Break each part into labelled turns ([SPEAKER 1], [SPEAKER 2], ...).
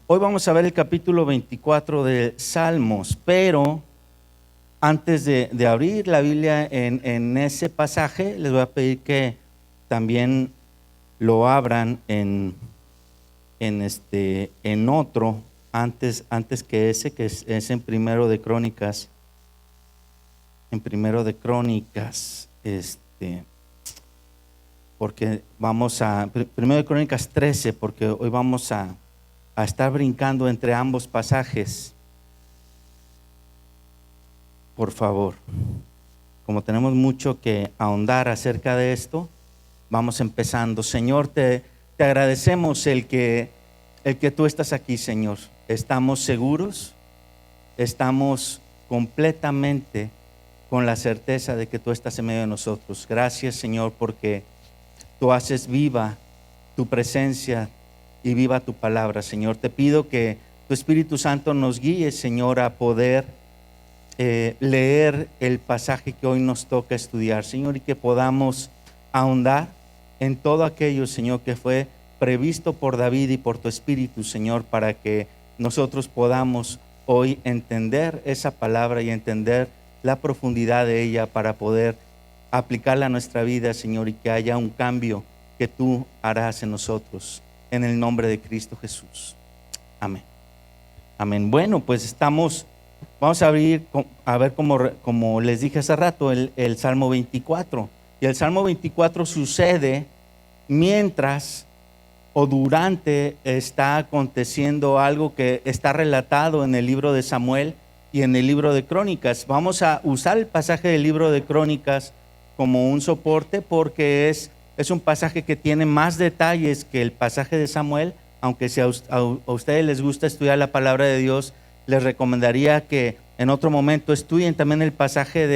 [SPEAKER 1] Hoy vamos a ver el capítulo 24 de Salmos, pero antes de abrir la Biblia en ese pasaje, les voy a pedir que también lo abran en otro, antes que ese, que es en Primero de Crónicas. En Primero de Crónicas, porque vamos a Primero de Crónicas 13, porque hoy vamos a estar brincando entre ambos pasajes. Por favor, como tenemos mucho que ahondar acerca de esto, vamos empezando. Señor, te agradecemos el que tú estás aquí, Señor. Estamos seguros, estamos completamente con la certeza de que tú estás en medio de nosotros. Gracias, Señor, porque tú haces viva tu presencia y viva tu palabra, Señor. Te pido que tu Espíritu Santo nos guíe, Señor, a poder leer el pasaje que hoy nos toca estudiar, Señor, y que podamos ahondar en todo aquello, Señor, que fue previsto por David y por tu Espíritu, Señor, para que nosotros podamos hoy entender esa palabra y entender la profundidad de ella para poder aplicarla a nuestra vida, Señor, y que haya un cambio que tú harás en nosotros, en el nombre de Cristo Jesús. Amén. Amén. Bueno, pues vamos a ver como les dije hace rato, el Salmo 24. Y el Salmo 24 sucede mientras o durante está aconteciendo algo que está relatado en el libro de Samuel y en el libro de Crónicas. Vamos a usar el pasaje del libro de Crónicas como un soporte porque es un pasaje que tiene más detalles que el pasaje de Samuel. Aunque si a ustedes les gusta estudiar la palabra de Dios, les recomendaría que en otro momento estudien también el pasaje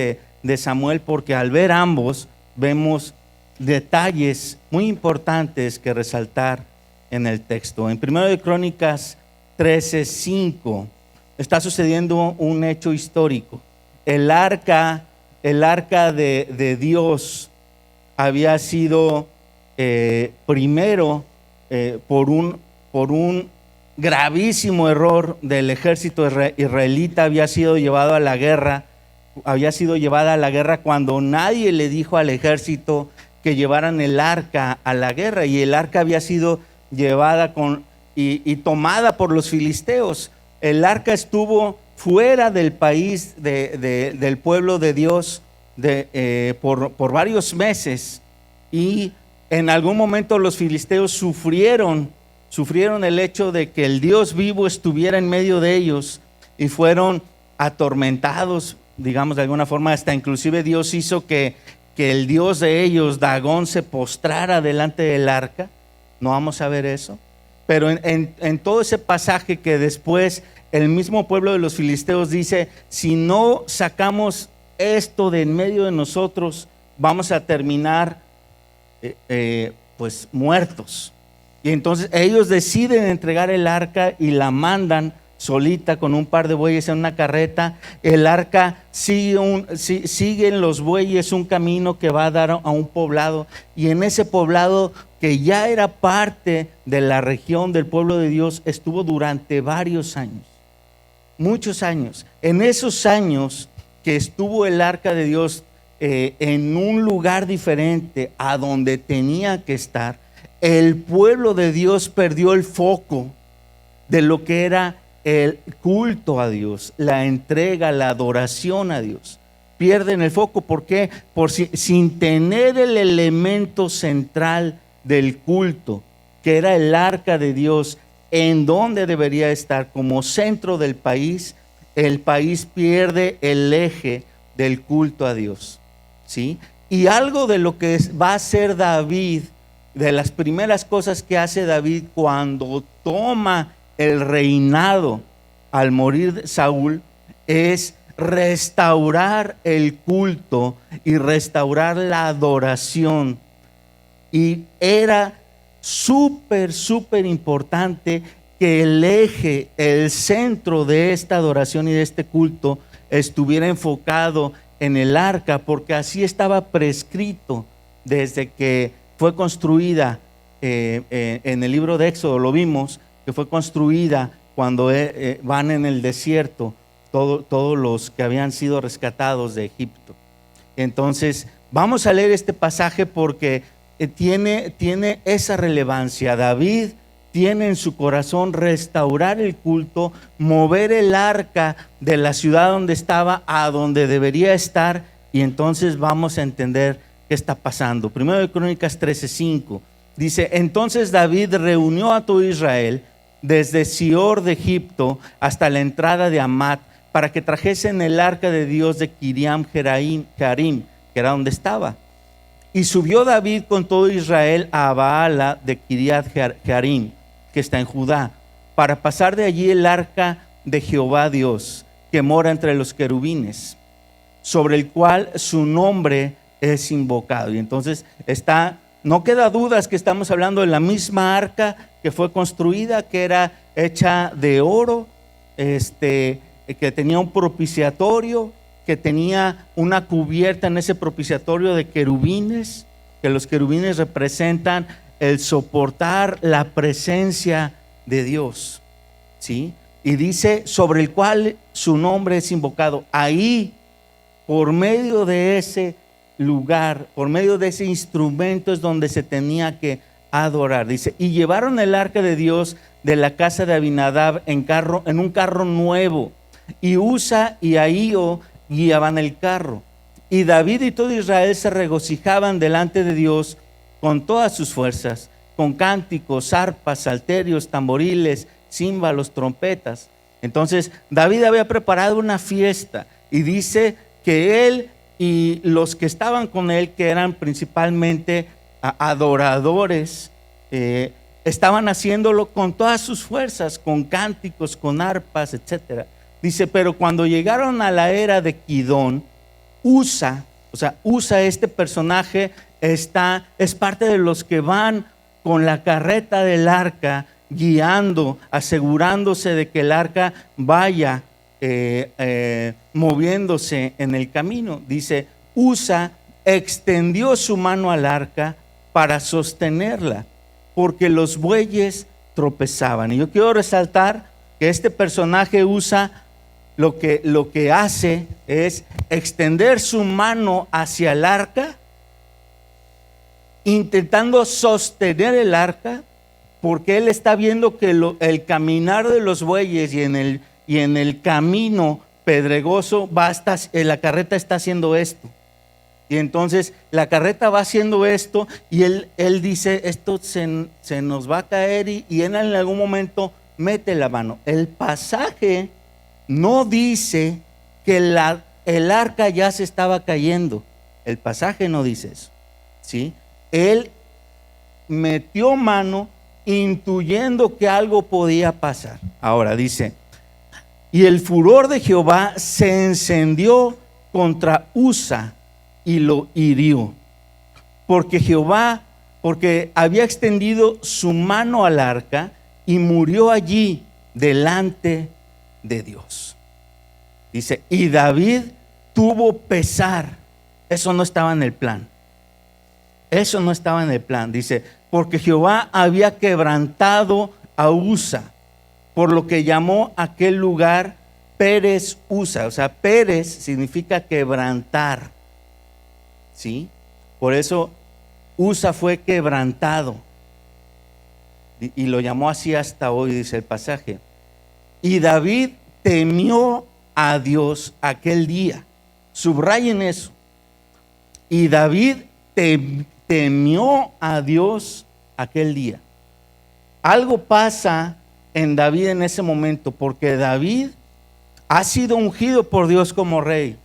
[SPEAKER 1] de Samuel, porque al ver ambos vemos detalles muy importantes que resaltar en el texto. En 1 de Crónicas 13:5 está sucediendo un hecho histórico. El arca de Dios había sido primero por un gravísimo error del ejército israelita, había sido llevada a la guerra cuando nadie le dijo al ejército que llevaran el arca a la guerra, y el arca había sido llevada y tomada por los filisteos. El arca estuvo fuera del país del pueblo de Dios por varios meses, y en algún momento los filisteos sufrieron el hecho de que el Dios vivo estuviera en medio de ellos, y fueron atormentados, digamos de alguna forma. Hasta inclusive Dios hizo que el Dios de ellos, Dagón, se postrara delante del arca. No vamos a ver eso, pero en todo ese pasaje que después el mismo pueblo de los filisteos dice: si no sacamos esto de en medio de nosotros, vamos a terminar pues muertos. Y entonces ellos deciden entregar el arca y la mandan solita con un par de bueyes en una carreta. El arca siguen los bueyes un camino que va a dar a un poblado, y en ese poblado, que ya era parte de la región del pueblo de Dios, estuvo durante varios años, muchos años. En esos años que estuvo el arca de Dios en un lugar diferente a donde tenía que estar, el pueblo de Dios perdió el foco de lo que era el culto a Dios, la entrega, la adoración a Dios. Pierden el foco. ¿Por qué? Sin tener el elemento central del culto, que era el arca de Dios, en donde debería estar como centro del país, el país pierde el eje del culto a Dios, ¿sí? Y algo de lo que va a hacer David, de las primeras cosas que hace David cuando toma el reinado al morir Saúl, es restaurar el culto y restaurar la adoración. Y era súper importante que el eje, el centro de esta adoración y de este culto estuviera enfocado en el arca, porque así estaba prescrito desde que fue construida. En el libro de Éxodo lo vimos, que fue construida cuando van en el desierto todos los que habían sido rescatados de Egipto. Entonces vamos a leer este pasaje porque tiene esa relevancia. David tiene en su corazón restaurar el culto, mover el arca de la ciudad donde estaba a donde debería estar, y entonces vamos a entender qué está pasando. Primero de Crónicas 13:5 dice: entonces David reunió a todo Israel desde Sior de Egipto hasta la entrada de Amat, para que trajesen el arca de Dios de Kiriam Jearim, que era donde estaba. Y subió David con todo Israel a Baala de Kiriat Jearim, que está en Judá, para pasar de allí el arca de Jehová Dios, que mora entre los querubines, sobre el cual su nombre es invocado. Y entonces no queda dudas que estamos hablando de la misma arca que fue construida, que era hecha de oro, que tenía un propiciatorio, que tenía una cubierta en ese propiciatorio de querubines, que los querubines representan el soportar la presencia de Dios, ¿sí? Y dice, sobre el cual su nombre es invocado. Ahí, por medio de ese lugar, por medio de ese instrumento, es donde se tenía que adorar. Dice: y llevaron el arca de Dios de la casa de Abinadab en un carro nuevo, y Usa y Ahío guiaban el carro. Y David y todo Israel se regocijaban delante de Dios con todas sus fuerzas, con cánticos, arpas, salterios, tamboriles, címbalos, trompetas. Entonces David había preparado una fiesta, y dice que él y los que estaban con él, que eran principalmente adoradores, estaban haciéndolo con todas sus fuerzas, con cánticos, con arpas, etcétera. Dice: pero cuando llegaron a la era de Kidón, Usa, este personaje es parte de los que van con la carreta del arca, guiando, asegurándose de que el arca vaya moviéndose en el camino. Dice: Usa extendió su mano al arca para sostenerla, porque los bueyes tropezaban. Y yo quiero resaltar que este personaje Usa lo que hace es extender su mano hacia el arca, intentando sostener el arca, porque él está viendo que el caminar de los bueyes y en el camino pedregoso la carreta está haciendo esto. Y entonces la carreta va haciendo esto, y él dice: esto se nos va a caer, y él en algún momento mete la mano. El pasaje no dice que el arca ya se estaba cayendo. El pasaje no dice eso, ¿sí? Él metió mano intuyendo que algo podía pasar. Ahora dice: y el furor de Jehová se encendió contra Usa y lo hirió, porque había extendido su mano al arca, y murió allí delante de Dios. Dice: y David tuvo pesar. Eso no estaba en el plan. Eso no estaba en el plan. Dice: porque Jehová había quebrantado a Usa, por lo que llamó aquel lugar Pérez Usa. O sea, Pérez significa quebrantar, ¿sí? Por eso Usa fue quebrantado, y lo llamó así hasta hoy, dice el pasaje. Y David temió a Dios aquel día. Subrayen eso. Y David temió a Dios aquel día. Algo pasa en David en ese momento, porque David ha sido ungido por Dios como rey.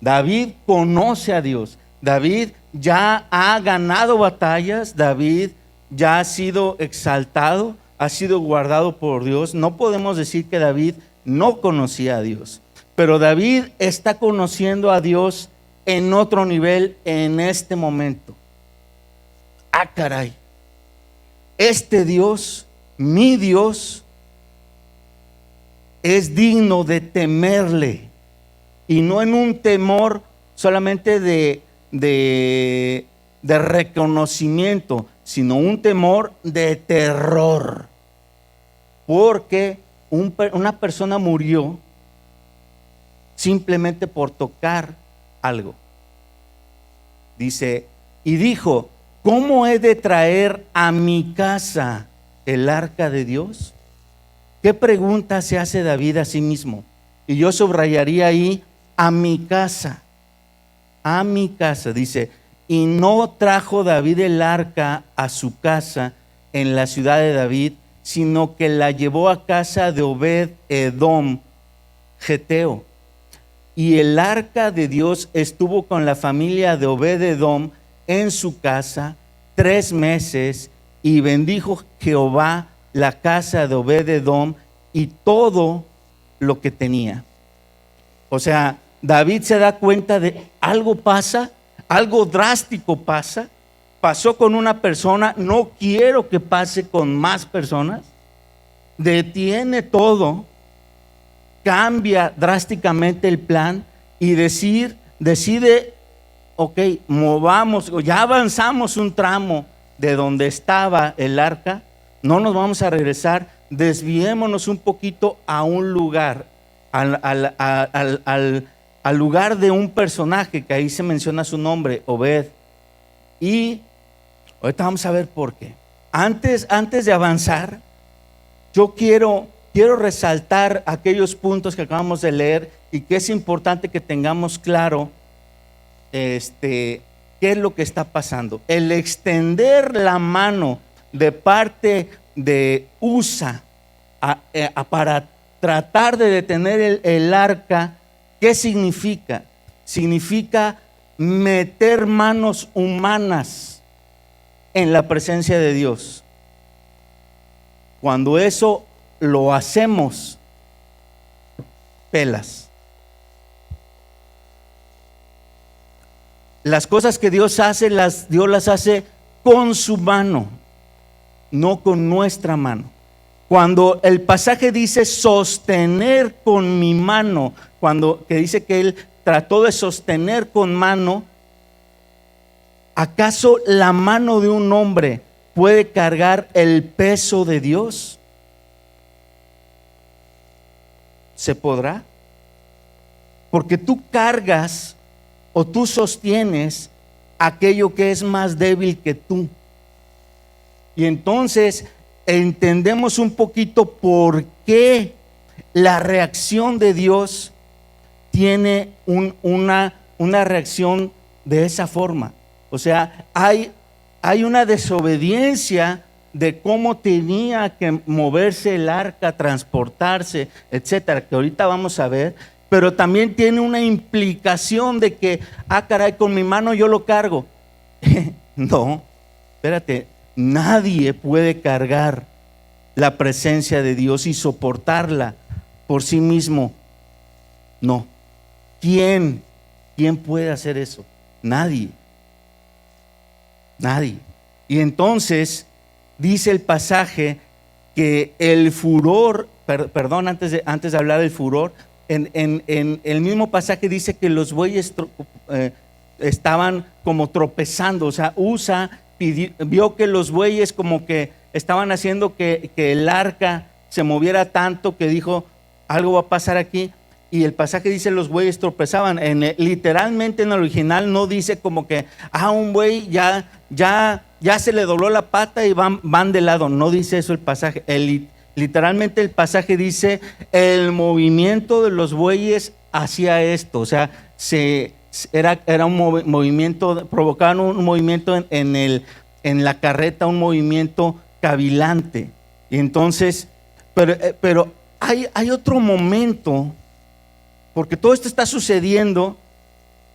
[SPEAKER 1] David conoce a Dios. David ya ha ganado batallas. David ya ha sido exaltado, ha sido guardado por Dios. No podemos decir que David no conocía a Dios, pero David está conociendo a Dios en otro nivel en este momento. Ah, caray, este Dios, mi Dios, es digno de temerle, y no en un temor solamente de reconocimiento, sino un temor de terror, porque una persona murió simplemente por tocar algo. Dice, y dijo, ¿cómo he de traer a mi casa el arca de Dios? ¿Qué pregunta se hace David a sí mismo? Y yo subrayaría ahí, a mi casa. A mi casa, dice, y no trajo David el arca a su casa en la ciudad de David, sino que la llevó a casa de Obed-Edom, geteo. Y el arca de Dios estuvo con la familia de Obed-Edom en su casa 3 meses, y bendijo Jehová la casa de Obed-Edom y todo lo que tenía. O sea, David se da cuenta de algo pasa, algo drástico pasa. Pasó con una persona, no quiero que pase con más personas. Detiene todo, cambia drásticamente el plan y decide, ok, movamos, ya avanzamos un tramo de donde estaba el arca, no nos vamos a regresar, desviémonos un poquito a un lugar, al lugar de un personaje que ahí se menciona su nombre, Obed. Y ahorita vamos a ver por qué. Antes de avanzar, yo quiero resaltar aquellos puntos que acabamos de leer y que es importante que tengamos claro qué es lo que está pasando. El extender la mano de parte de Usa para tratar de detener el arca, ¿qué significa? Significa meter manos humanas en la presencia de Dios. Cuando eso lo hacemos, pelas. Las cosas que Dios hace, Dios las hace con su mano, no con nuestra mano. Cuando el pasaje dice sostener con mi mano, que dice que él trató de sostener con mano, ¿acaso la mano de un hombre puede cargar el peso de Dios? ¿Se podrá? Porque tú cargas o tú sostienes aquello que es más débil que tú. Y entonces entendemos un poquito por qué la reacción de Dios tiene una reacción de esa forma. O sea, hay una desobediencia de cómo tenía que moverse el arca, transportarse, etcétera, que ahorita vamos a ver, pero también tiene una implicación de que, caray, con mi mano yo lo cargo. No, espérate, nadie puede cargar la presencia de Dios y soportarla por sí mismo. No. ¿Quién puede hacer eso? Nadie. Y entonces dice el pasaje que el furor, perdón, antes de hablar del furor, en el mismo pasaje dice que los bueyes estaban como tropezando. O sea, Usa vio que los bueyes como que estaban haciendo que el arca se moviera tanto que dijo, algo va a pasar aquí. Y el pasaje dice los bueyes tropezaban. Literalmente en el original no dice como que un buey ya se le dobló la pata y van de lado. No dice eso el pasaje. Literalmente el pasaje dice el movimiento de los bueyes hacía esto. O sea, era un movimiento, provocaban un movimiento en la carreta, un movimiento cavilante. Y entonces, pero hay otro momento, porque todo esto está sucediendo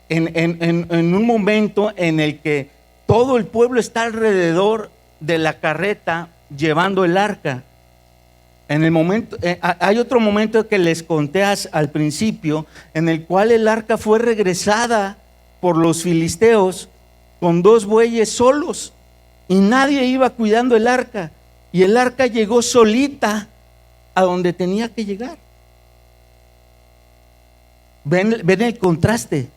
[SPEAKER 1] en un momento en el que todo el pueblo está alrededor de la carreta llevando el arca. En el momento, hay otro momento que les conté al principio, en el cual el arca fue regresada por los filisteos con 2 bueyes solos y nadie iba cuidando el arca, y el arca llegó solita a donde tenía que llegar. Ven el contraste.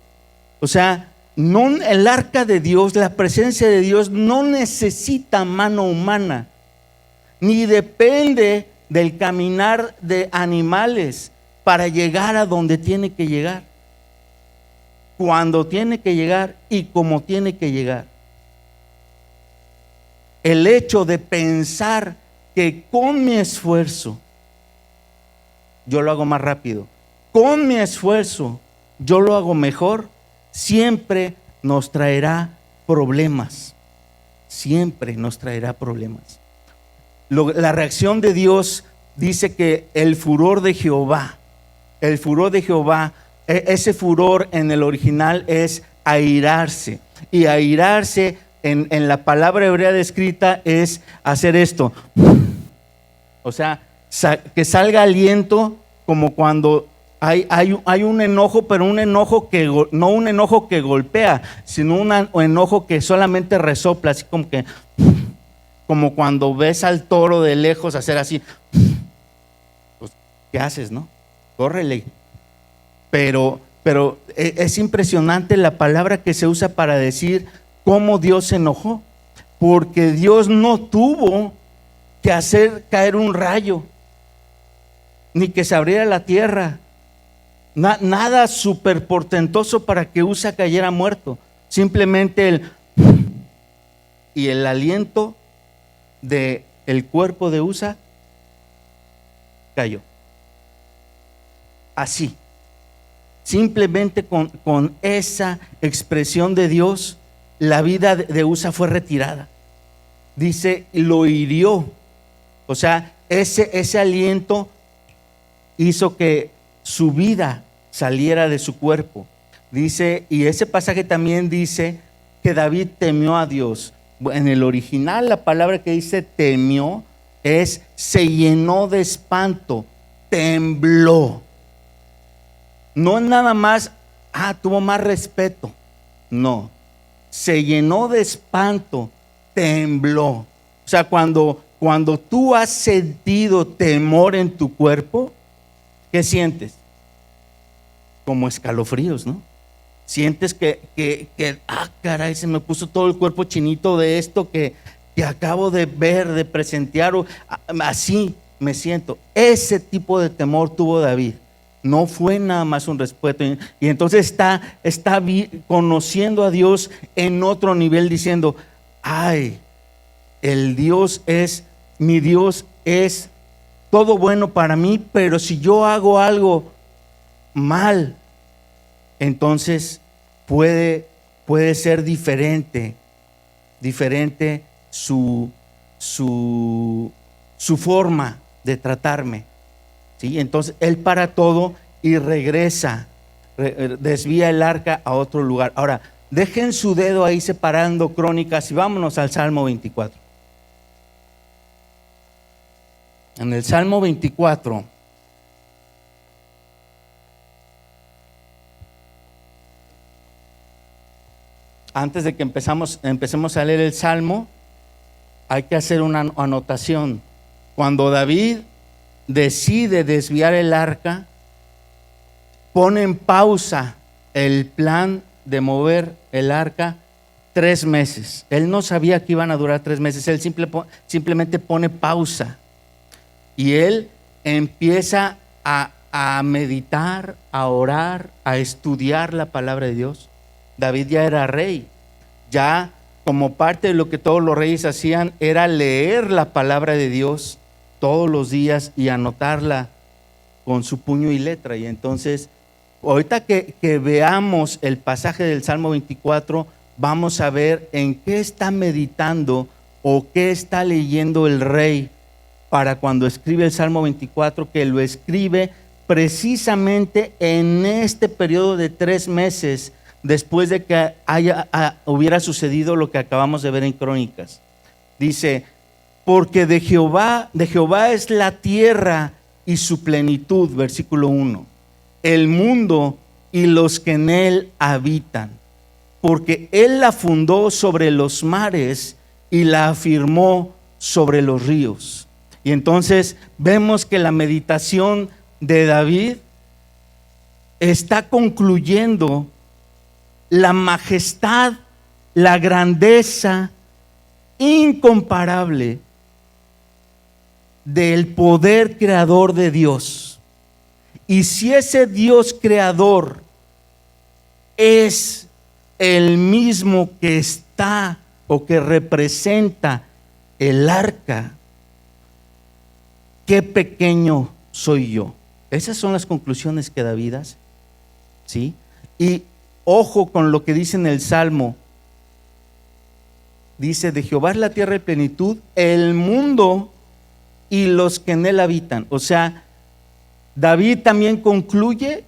[SPEAKER 1] O sea, el arca de Dios, la presencia de Dios no necesita mano humana, ni depende del caminar de animales para llegar a donde tiene que llegar, cuando tiene que llegar y como tiene que llegar. El hecho de pensar que con mi esfuerzo yo lo hago más rápido, con mi esfuerzo yo lo hago mejor, siempre nos traerá problemas. Siempre nos traerá problemas. La reacción de Dios dice que el furor de Jehová, ese furor en el original es airarse. Y airarse en la palabra hebrea descrita es hacer esto. O sea, que salga aliento, como cuando hay un enojo, pero un enojo que no un enojo que golpea, sino un enojo que solamente resopla, así como cuando ves al toro de lejos hacer así. Pues, ¿qué haces, no? Córrele. Pero es impresionante la palabra que se usa para decir cómo Dios se enojó, porque Dios no tuvo que hacer caer un rayo, ni que se abriera la tierra, nada súper portentoso para que Usa cayera muerto. Simplemente el aliento del cuerpo de Usa cayó. Así, simplemente con esa expresión de Dios, la vida de Usa fue retirada. Dice, lo hirió. O sea, ese aliento hizo que su vida saliera de su cuerpo. Dice, y ese pasaje también dice que David temió a Dios. En el original, la palabra que dice temió es se llenó de espanto, tembló. No nada más, tuvo más respeto. No, se llenó de espanto, tembló. O sea, cuando tú has sentido temor en tu cuerpo, ¿qué sientes? Como escalofríos, ¿no? Sientes que caray, se me puso todo el cuerpo chinito de esto que acabo de ver, de presenciar, así me siento. Ese tipo de temor tuvo David. No fue nada más un respeto. Y entonces está conociendo a Dios en otro nivel, diciendo, ay, mi Dios es todo bueno para mí, pero si yo hago algo mal, entonces puede ser diferente su forma de tratarme, ¿sí? Entonces él para todo y regresa, desvía el arca a otro lugar. Ahora, dejen su dedo ahí separando Crónicas y vámonos al Salmo 24. En el Salmo 24, antes de que empecemos a leer el Salmo, hay que hacer una anotación. Cuando David decide desviar el arca, pone en pausa el plan de mover el arca 3 meses. Él no sabía que iban a durar 3 meses, él simplemente pone pausa. Y él empieza a meditar, a orar, a estudiar la palabra de Dios. David ya era rey. Ya como parte de lo que todos los reyes hacían era leer la palabra de Dios todos los días y anotarla con su puño y letra. Y entonces, ahorita que veamos el pasaje del Salmo 24, vamos a ver en qué está meditando o qué está leyendo el rey para cuando escribe el Salmo 24, que lo escribe precisamente en este periodo de 3 meses después de que hubiera sucedido lo que acabamos de ver en Crónicas. Dice, porque de Jehová es la tierra y su plenitud, versículo 1, el mundo y los que en él habitan, porque él la fundó sobre los mares y la afirmó sobre los ríos. Y entonces vemos que la meditación de David está concluyendo la majestad, la grandeza incomparable del poder creador de Dios. Y si ese Dios creador es el mismo que está o que representa el arca, qué pequeño soy yo. Esas son las conclusiones que David hace, ¿sí? Y ojo con lo que dice en el Salmo. Dice: de Jehová es la tierra de plenitud, el mundo y los que en él habitan. O sea, David también concluye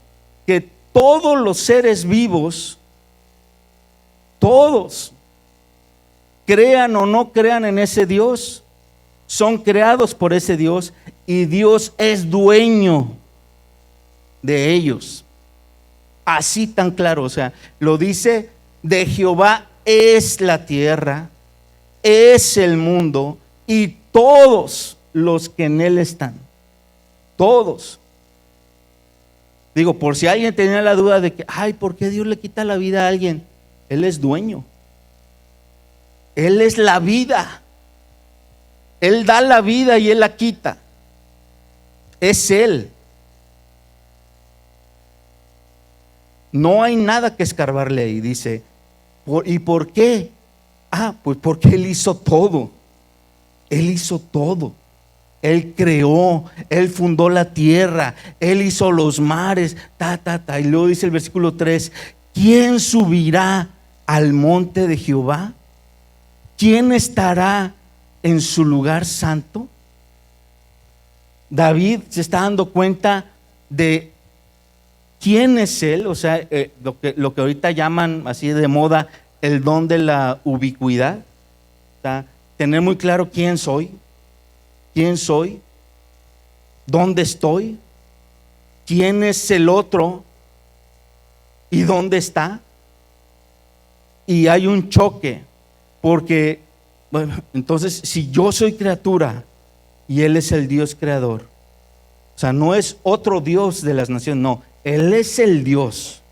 [SPEAKER 1] que todos los seres vivos, todos, crean o no crean en ese Dios, son creados por ese Dios y Dios es dueño de ellos. Así tan claro, o sea, lo dice: de Jehová es la tierra, es el mundo y todos los que en él están. Todos. Digo, por si alguien tenía la duda de que, ay, ¿por qué Dios le quita la vida a alguien? Él es dueño. Él es la vida. Él da la vida y Él la quita. Es Él. No hay nada que escarbarle ahí. Dice, ¿y por qué? Pues porque Él hizo todo. Él hizo todo. Él creó, Él fundó la tierra, Él hizo los mares, Y luego dice el versículo 3, ¿quién subirá al monte de Jehová? ¿Quién estará en su lugar santo? David se está dando cuenta de quién es Él, o sea, lo que ahorita llaman así de moda el don de la ubicuidad. O sea, tener muy claro quién soy, dónde estoy, quién es el otro y dónde está. Y hay un choque, porque, bueno, entonces si yo soy criatura y Él es el Dios creador, o sea, no es otro Dios de las naciones, no, Él es el Dios.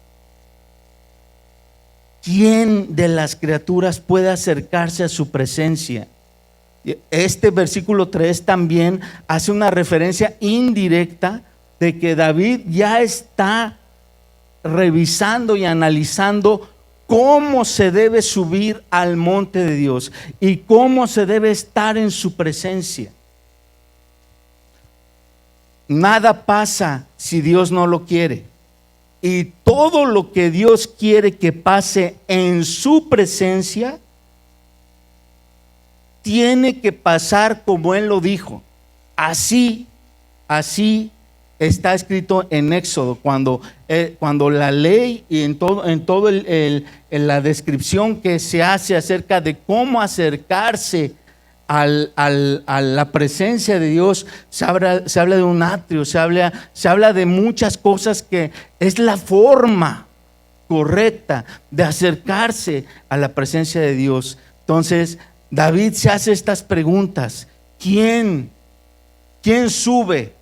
[SPEAKER 1] ¿Quién de las criaturas puede acercarse a su presencia? Este versículo 3 también hace una referencia indirecta de que David ya está revisando y analizando cómo se debe subir al monte de Dios y cómo se debe estar en su presencia. Nada pasa si Dios no lo quiere, y todo lo que Dios quiere que pase en su presencia tiene que pasar como Él lo dijo. Así está escrito en Éxodo, cuando la ley y en todo la descripción que se hace acerca de cómo acercarse a la presencia de Dios, se habla de un atrio, se habla de muchas cosas que es la forma correcta de acercarse a la presencia de Dios. Entonces David se hace estas preguntas: ¿quién sube?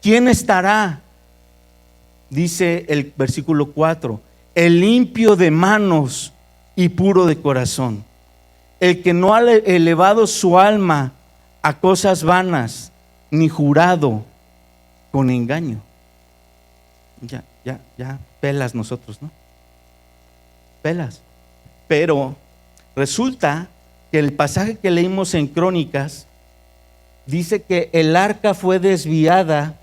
[SPEAKER 1] ¿Quién estará? Dice el versículo 4: el limpio de manos y puro de corazón, el que no ha elevado su alma a cosas vanas, ni jurado con engaño. Ya pelas nosotros, ¿no? Pelas. Pero resulta que el pasaje que leímos en Crónicas dice que el arca fue desviada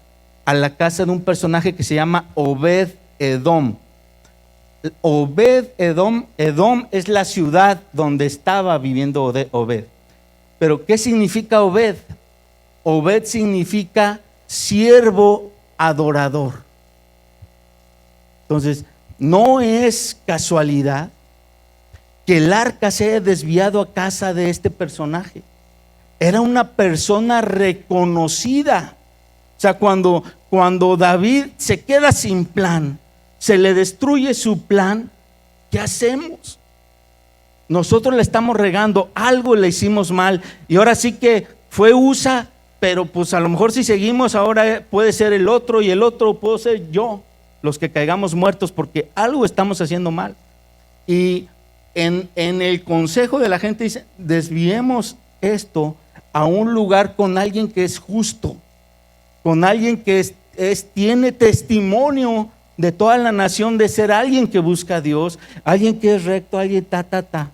[SPEAKER 1] a la casa de un personaje que se llama Obed-Edom. Edom es la ciudad donde estaba viviendo Obed. Pero ¿qué significa Obed? Obed significa siervo adorador. Entonces, no es casualidad que el arca se haya desviado a casa de este personaje. Era una persona reconocida. O sea, cuando David se queda sin plan, se le destruye su plan, ¿qué hacemos? Nosotros le estamos regando, algo le hicimos mal, y ahora sí que fue Usa, pero pues a lo mejor si seguimos ahora puede ser el otro, y el otro puedo ser yo, los que caigamos muertos, porque algo estamos haciendo mal. Y en el consejo de la gente dice: desviemos esto a un lugar con alguien que es justo, con alguien que tiene testimonio de toda la nación de ser alguien que busca a Dios, alguien que es recto, alguien ta.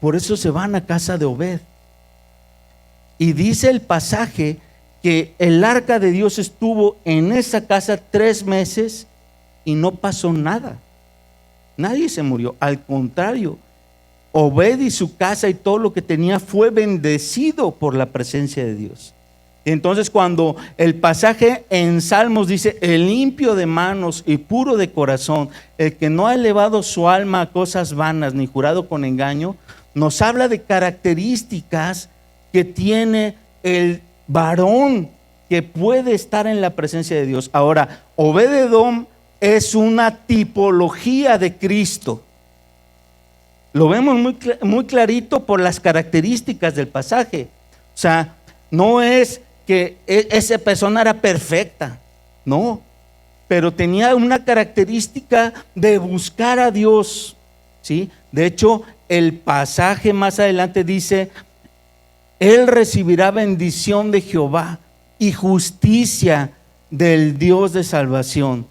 [SPEAKER 1] Por eso se van a casa de Obed. Y dice el pasaje que el arca de Dios estuvo en esa casa 3 meses y no pasó nada. Nadie se murió. Al contrario, Obed y su casa y todo lo que tenía fue bendecido por la presencia de Dios. Entonces, cuando el pasaje en Salmos dice: el limpio de manos y puro de corazón, el que no ha elevado su alma a cosas vanas ni jurado con engaño, nos habla de características que tiene el varón que puede estar en la presencia de Dios. Ahora, Obed-Edom es una tipología de Cristo. Lo vemos muy clarito por las características del pasaje. O sea, no es que esa persona era perfecta, no, pero tenía una característica de buscar a Dios, ¿sí? De hecho, el pasaje más adelante dice: él recibirá bendición de Jehová y justicia del Dios de salvación.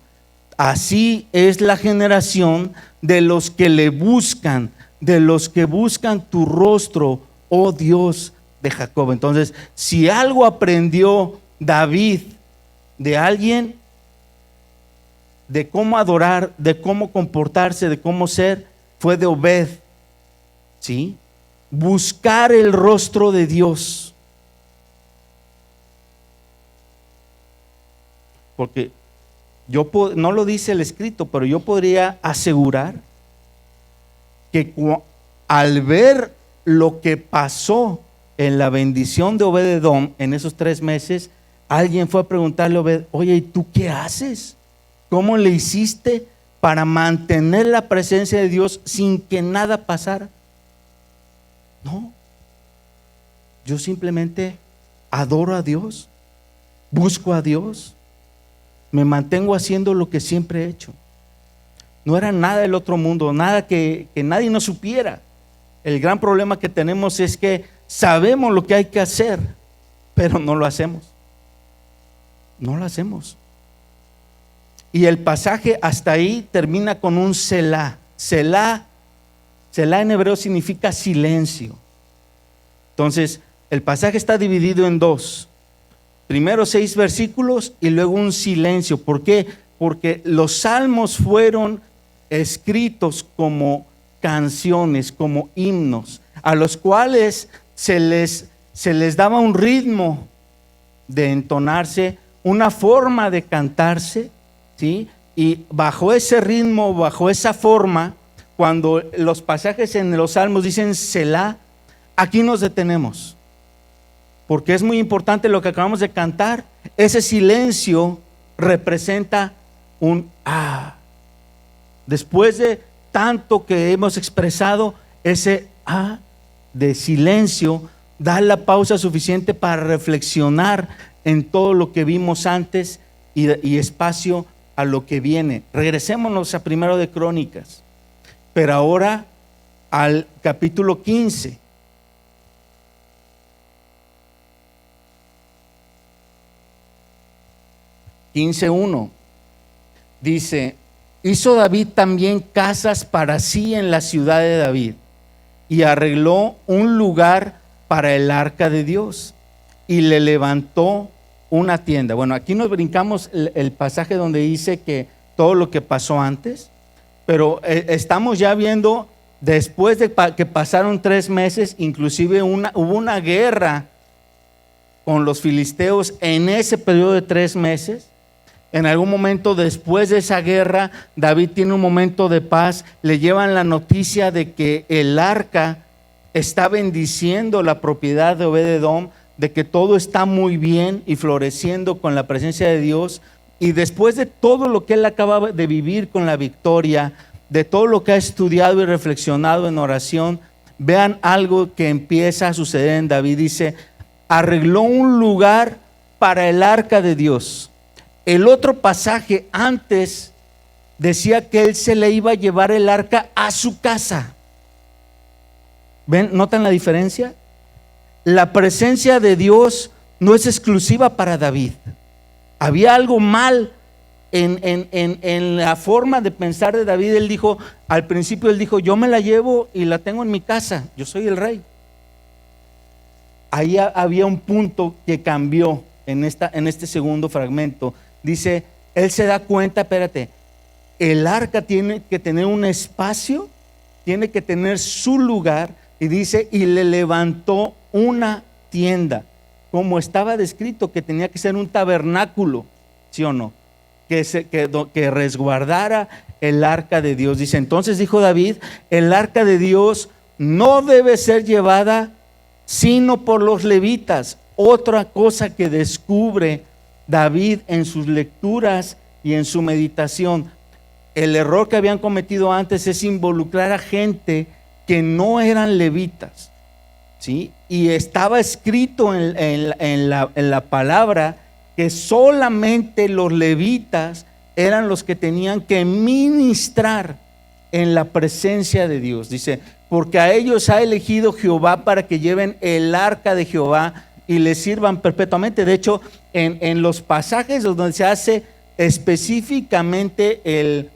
[SPEAKER 1] Así es la generación de los que le buscan, de los que buscan tu rostro, oh Dios de Jacob. Entonces, si algo aprendió David de alguien, de cómo adorar, de cómo comportarse, de cómo ser, fue de Obed, ¿sí? Buscar el rostro de Dios. Porque no lo dice el escrito, pero yo podría asegurar que al ver lo que pasó en la bendición de Obed-Edom en esos 3 meses, alguien fue a preguntarle a Obed: oye, ¿y tú qué haces? ¿Cómo le hiciste para mantener la presencia de Dios sin que nada pasara? No, yo simplemente adoro a Dios, busco a Dios, me mantengo haciendo lo que siempre he hecho. No era nada del otro mundo, nada que nadie nos supiera. El gran problema que tenemos es que sabemos lo que hay que hacer, pero no lo hacemos. No lo hacemos. Y el pasaje hasta ahí termina con un Selah. Selah en hebreo significa silencio. Entonces, el pasaje está dividido en 2. Primero 6 versículos y luego un silencio. ¿Por qué? Porque los salmos fueron escritos como canciones, como himnos, a los cuales se les daba un ritmo de entonarse, una forma de cantarse, ¿sí? Y bajo ese ritmo, bajo esa forma, cuando los pasajes en los salmos dicen Selah, aquí nos detenemos, porque es muy importante lo que acabamos de cantar. Ese silencio representa un después de tanto que hemos expresado, ese de silencio da la pausa suficiente para reflexionar en todo lo que vimos antes y espacio a lo que viene. Regresémonos a Primero de Crónicas, pero ahora al capítulo 15. (15:1) dice: hizo David también casas para sí en la ciudad de David, y arregló un lugar para el arca de Dios, y le levantó una tienda. Bueno, aquí nos brincamos el pasaje donde dice que todo lo que pasó antes, pero estamos ya viendo después de que pasaron 3 meses, inclusive hubo una guerra con los filisteos en ese periodo de 3 meses. En algún momento después de esa guerra, David tiene un momento de paz, le llevan la noticia de que el arca está bendiciendo la propiedad de Obed-Edom, de que todo está muy bien y floreciendo con la presencia de Dios. Y después de todo lo que él acaba de vivir con la victoria, de todo lo que ha estudiado y reflexionado en oración, vean algo que empieza a suceder en David. Dice: arregló un lugar para el arca de Dios. El otro pasaje antes decía que él se le iba a llevar el arca a su casa. ¿Ven? ¿Notan la diferencia? la presencia de Dios no es exclusiva para David. Había algo mal en la forma de pensar de David. Él dijo, al principio él dijo, yo me la llevo y la tengo en mi casa, yo soy el rey. Ahí había un punto que cambió en este segundo fragmento. Dice, él se da cuenta, espérate, el arca tiene que tener un espacio, tiene que tener su lugar, y dice, y le levantó una tienda, como estaba descrito, que tenía que ser un tabernáculo, ¿sí o no? Que resguardara el arca de Dios. Dice, entonces dijo David, el arca de Dios no debe ser llevada sino por los levitas. Otra cosa que descubre David en sus lecturas y en su meditación, el error que habían cometido antes es involucrar a gente que no eran levitas, ¿sí? Y estaba escrito en la palabra que solamente los levitas eran los que tenían que ministrar en la presencia de Dios. Dice, porque a ellos ha elegido Jehová para que lleven el arca de Jehová y le sirvan perpetuamente. De hecho, en los pasajes donde se hace específicamente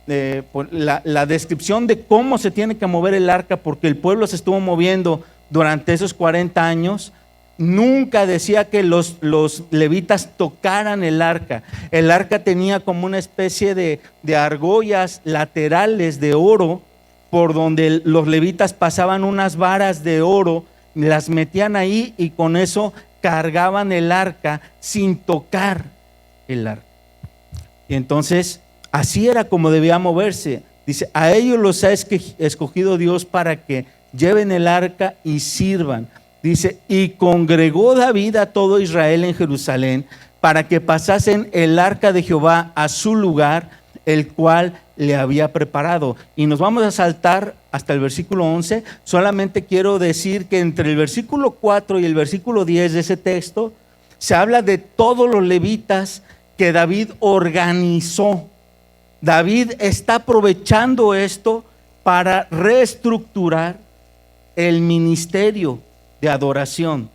[SPEAKER 1] la descripción de cómo se tiene que mover el arca, porque el pueblo se estuvo moviendo durante esos 40 años, nunca decía que los levitas tocaran el arca. El arca tenía como una especie de argollas laterales de oro, por donde los levitas pasaban unas varas de oro, las metían ahí y con eso cargaban el arca sin tocar el arca. Y entonces así era como debía moverse. Dice, a ellos los ha escogido Dios para que lleven el arca y sirvan. Dice, y congregó David a todo Israel en Jerusalén para que pasasen el arca de Jehová a su lugar, el cual le había preparado. Y nos vamos a saltar hasta el versículo 11. Solamente quiero decir que entre el versículo 4 y el versículo 10 de ese texto se habla de todos los levitas que David organizó. David está aprovechando esto para reestructurar el ministerio de adoración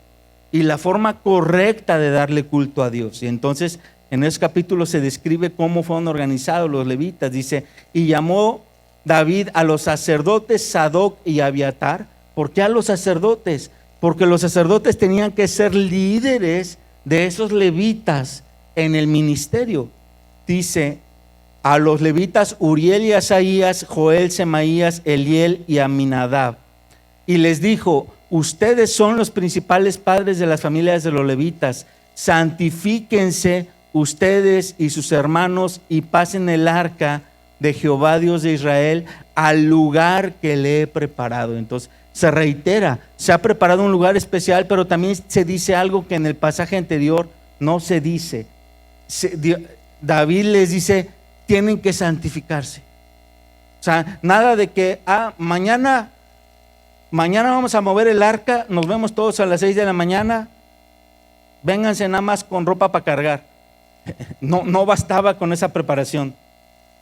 [SPEAKER 1] y la forma correcta de darle culto a Dios. Y entonces en ese capítulo se describe cómo fueron organizados los levitas. Dice, y llamó David a los sacerdotes Sadoc y Abiatar. ¿Por qué a los sacerdotes? Porque los sacerdotes tenían que ser líderes de esos levitas en el ministerio. Dice, a los levitas Uriel y Asaías, Joel, Semaías, Eliel y Aminadab. Y les dijo, ustedes son los principales padres de las familias de los levitas, santifíquense ustedes y sus hermanos y pasen el arca de Jehová Dios de Israel al lugar que le he preparado. Entonces se reitera, se ha preparado un lugar especial, pero también se dice algo que en el pasaje anterior no se dice. David les dice, tienen que santificarse. O sea, nada de que mañana vamos a mover el arca, nos vemos todos a las 6 de la mañana, vénganse nada más con ropa para cargar. No bastaba con esa preparación.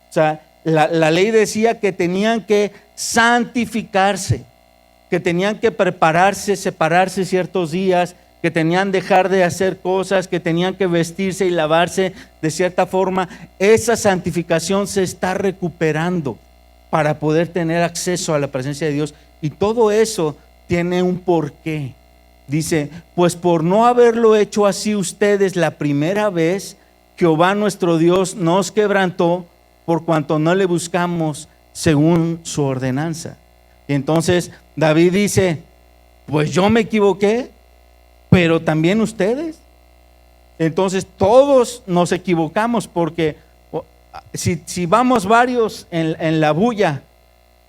[SPEAKER 1] O sea, la ley decía que tenían que santificarse, que tenían que prepararse, separarse ciertos días, que tenían que dejar de hacer cosas, que tenían que vestirse y lavarse de cierta forma. Esa santificación se está recuperando para poder tener acceso a la presencia de Dios. Y todo eso tiene un porqué. Dice, pues por no haberlo hecho así ustedes la primera vez, Jehová nuestro Dios nos quebrantó por cuanto no le buscamos según su ordenanza. Y entonces David dice, pues yo me equivoqué, pero también ustedes. Entonces todos nos equivocamos, porque si vamos varios en la bulla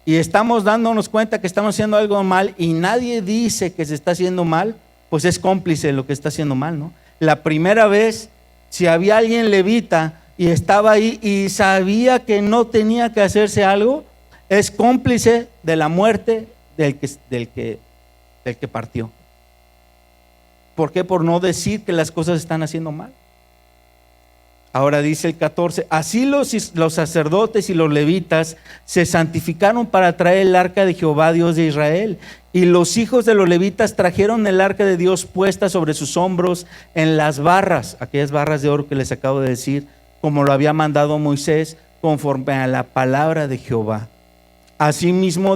[SPEAKER 1] y estamos dándonos cuenta que estamos haciendo algo mal y nadie dice que se está haciendo mal, pues es cómplice de lo que está haciendo mal, ¿no? La primera vez, si había alguien levita y estaba ahí y sabía que no tenía que hacerse algo, es cómplice de la muerte del que partió. ¿Por qué? Por no decir que las cosas están haciendo mal. Ahora dice el 14, así los sacerdotes y los levitas se santificaron para traer el arca de Jehová, Dios de Israel. Y los hijos de los levitas trajeron el arca de Dios puesta sobre sus hombros en las barras, aquellas barras de oro que les acabo de decir, como lo había mandado Moisés, conforme a la palabra de Jehová. Asimismo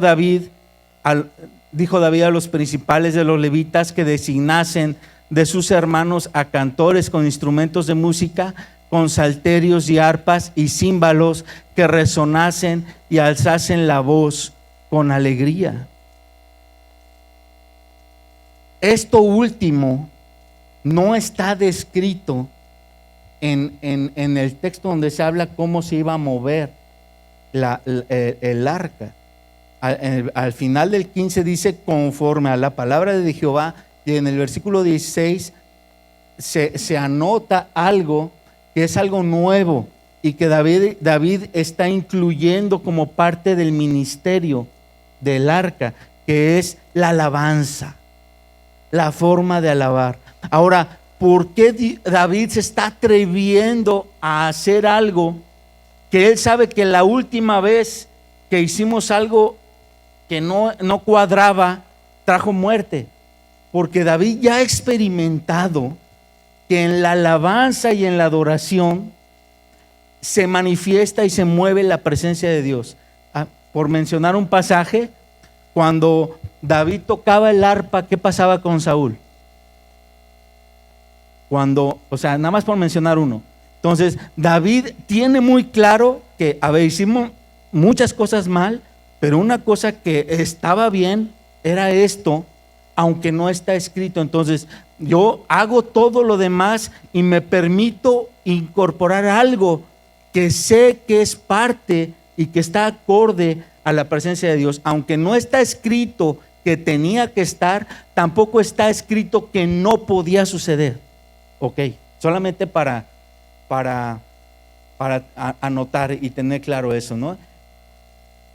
[SPEAKER 1] dijo David a los principales de los levitas que designasen de sus hermanos a cantores con instrumentos de música, con salterios y arpas y címbalos, que resonasen y alzasen la voz con alegría. Esto último no está descrito en el texto donde se habla cómo se iba a mover el arca. Al final del 15 dice conforme a la palabra de Jehová, y en el versículo 16 se anota algo que es algo nuevo y que David está incluyendo como parte del ministerio del arca, que es la alabanza, la forma de alabar. Ahora, ¿por qué David se está atreviendo a hacer algo que él sabe que la última vez que hicimos algo que no cuadraba, trajo muerte? Porque David ya ha experimentado que en la alabanza y en la adoración se manifiesta y se mueve la presencia de Dios. Por mencionar un pasaje, cuando David tocaba el arpa, ¿qué pasaba con Saúl? Nada más por mencionar uno. Entonces, David tiene muy claro que, hicimos muchas cosas mal, pero una cosa que estaba bien era esto, aunque no está escrito. Entonces, yo hago todo lo demás y me permito incorporar algo que sé que es parte y que está acorde a la presencia de Dios. Aunque no está escrito que tenía que estar, tampoco está escrito que no podía suceder. Ok, solamente para anotar y tener claro eso, ¿no?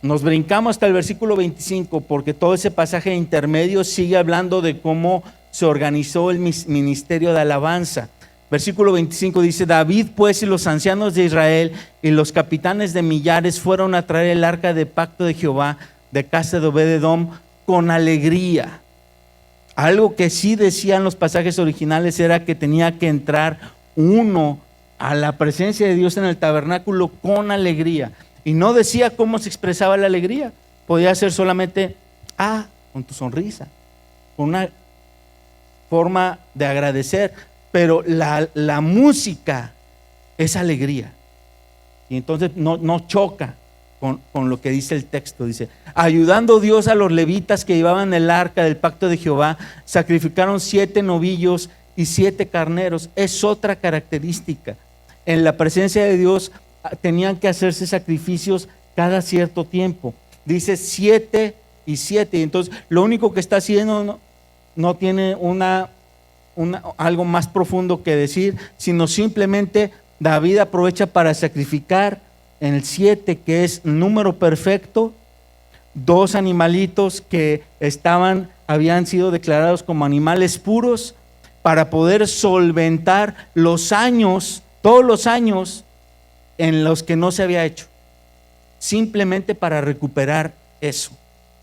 [SPEAKER 1] Nos brincamos hasta el versículo 25 porque todo ese pasaje intermedio sigue hablando de cómo se organizó el ministerio de alabanza. Versículo 25 dice: David pues y los ancianos de Israel y los capitanes de millares fueron a traer el arca de pacto de Jehová de casa de Obed-edom con alegría. Algo que sí decían los pasajes originales era que tenía que entrar uno a la presencia de Dios en el tabernáculo con alegría. Y no decía cómo se expresaba la alegría. Podía ser solamente con tu sonrisa, con una forma de agradecer. Pero la música es alegría. Y entonces no choca con lo que dice el texto. Dice: ayudando Dios a los levitas que llevaban el arca del pacto de Jehová, sacrificaron 7 novillos y 7 carneros. Es otra característica. En la presencia de Dios tenían que hacerse sacrificios cada cierto tiempo. Dice 7 y 7. Y entonces lo único que está haciendo no tiene algo más profundo que decir, sino simplemente David aprovecha para sacrificar en el 7, que es número perfecto, 2 animalitos que habían sido declarados como animales puros, para poder solventar los años, todos los años en los que no se había hecho, simplemente para recuperar eso.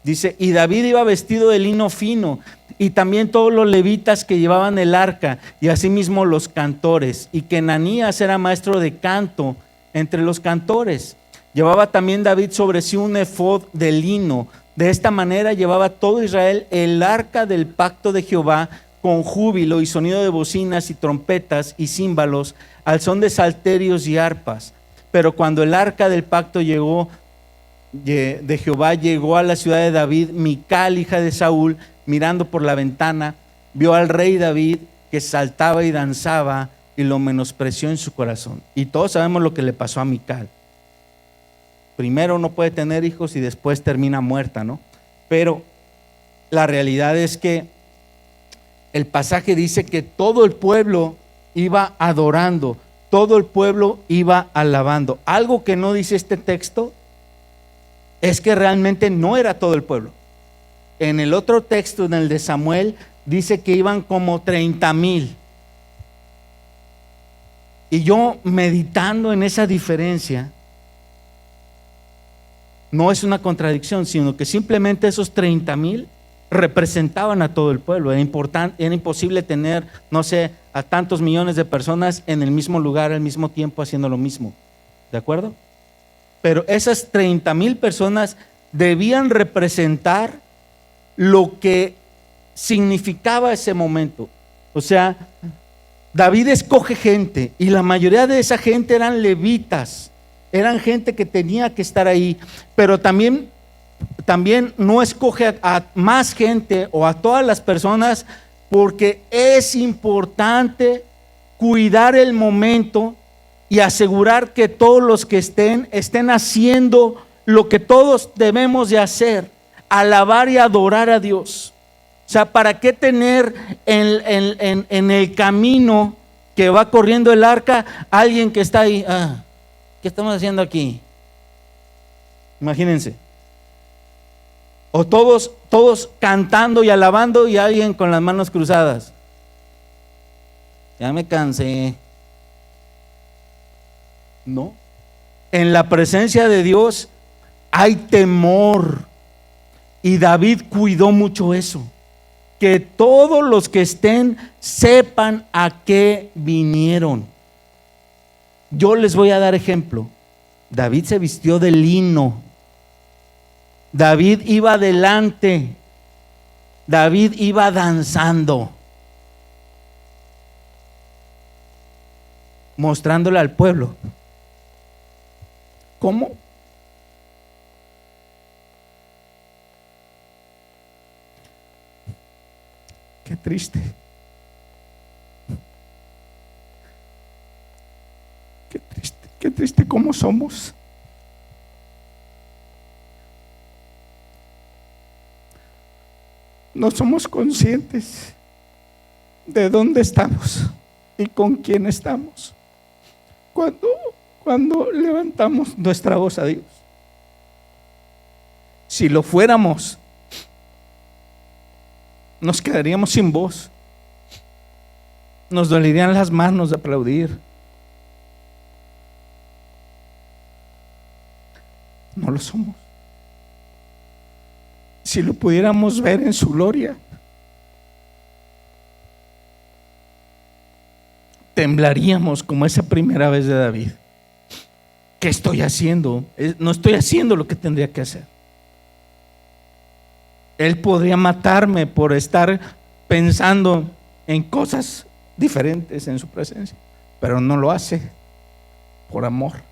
[SPEAKER 1] Dice: y David iba vestido de lino fino, y también todos los levitas que llevaban el arca, y asimismo los cantores, y que Ananías era maestro de canto entre los cantores. Llevaba también David sobre sí un efod de lino. De esta manera llevaba todo Israel el arca del pacto de Jehová con júbilo y sonido de bocinas y trompetas y címbalos, al son de salterios y arpas. Pero cuando el arca del pacto de Jehová llegó a la ciudad de David, Mical, hija de Saúl, mirando por la ventana, vio al rey David que saltaba y danzaba, y lo menospreció en su corazón. Y todos sabemos lo que le pasó a Mical. Primero no puede tener hijos y después termina muerta, ¿no? Pero la realidad es que el pasaje dice que todo el pueblo iba adorando, todo el pueblo iba alabando. Algo que no dice este texto es que realmente no era todo el pueblo. En el otro texto, en el de Samuel, dice que iban como 30,000. Y yo meditando en esa diferencia, no es una contradicción, sino que simplemente esos 30,000 representaban a todo el pueblo. Era imposible tener, no sé, a tantos millones de personas en el mismo lugar al mismo tiempo haciendo lo mismo. ¿De acuerdo? Pero esas 30,000 personas debían representar lo que significaba ese momento. O sea, David escoge gente y la mayoría de esa gente eran levitas, eran gente que tenía que estar ahí, pero también no escoge a más gente o a todas las personas, porque es importante cuidar el momento y asegurar que todos los que estén haciendo lo que todos debemos de hacer: alabar y adorar a Dios. O sea, ¿para qué tener en el camino que va corriendo el arca alguien que está ahí? ¿Qué estamos haciendo aquí? Imagínense. O todos cantando y alabando y alguien con las manos cruzadas. Ya me cansé. No. En la presencia de Dios hay temor. Y David cuidó mucho eso. Que todos los que estén sepan a qué vinieron. Yo les voy a dar ejemplo. David se vistió de lino. David iba adelante. David iba danzando, mostrándole al pueblo. ¿Cómo? Qué triste. Qué triste cómo somos. No somos conscientes de dónde estamos y con quién estamos cuando levantamos nuestra voz a Dios. Si lo fuéramos, nos quedaríamos sin voz. Nos dolerían las manos de aplaudir. No lo somos. Si lo pudiéramos ver en su gloria, temblaríamos como esa primera vez de David. ¿Qué estoy haciendo? No estoy haciendo lo que tendría que hacer. Él podría matarme por estar pensando en cosas diferentes en su presencia, pero no lo hace por amor.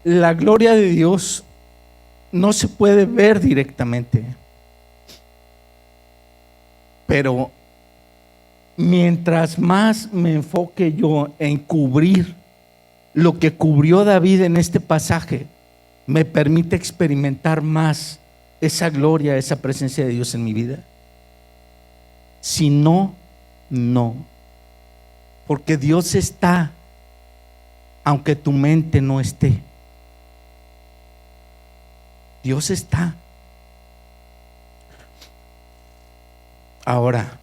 [SPEAKER 1] La gloria de Dios no se puede ver directamente, pero mientras más me enfoque yo en cubrir lo que cubrió David en este pasaje, me permite experimentar más esa gloria, esa presencia de Dios en mi vida. Si no, no. Porque Dios está, aunque tu mente no esté. Dios está. Ahora,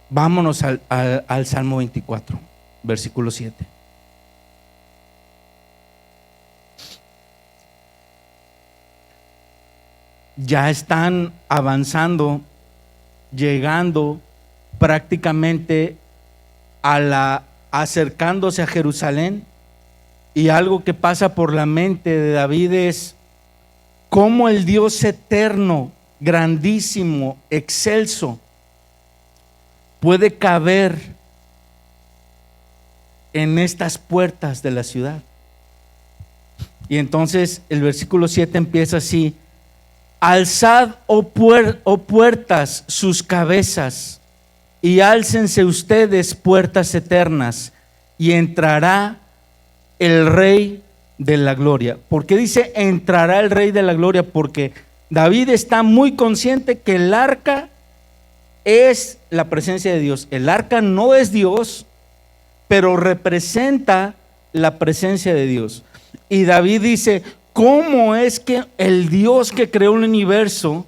[SPEAKER 1] vámonos al Salmo 24, versículo 7. Ya están avanzando, llegando prácticamente acercándose a Jerusalén, y algo que pasa por la mente de David es cómo el Dios eterno, grandísimo, excelso, puede caber en estas puertas de la ciudad. Y entonces el versículo 7 empieza así: alzad, oh puertas, sus cabezas, y álcense ustedes, puertas eternas, y entrará el Rey de la gloria. ¿Por qué dice entrará el Rey de la gloria? Porque David está muy consciente que el arca es la presencia de Dios. El arca no es Dios, pero representa la presencia de Dios. Y David dice: ¿cómo es que el Dios que creó el universo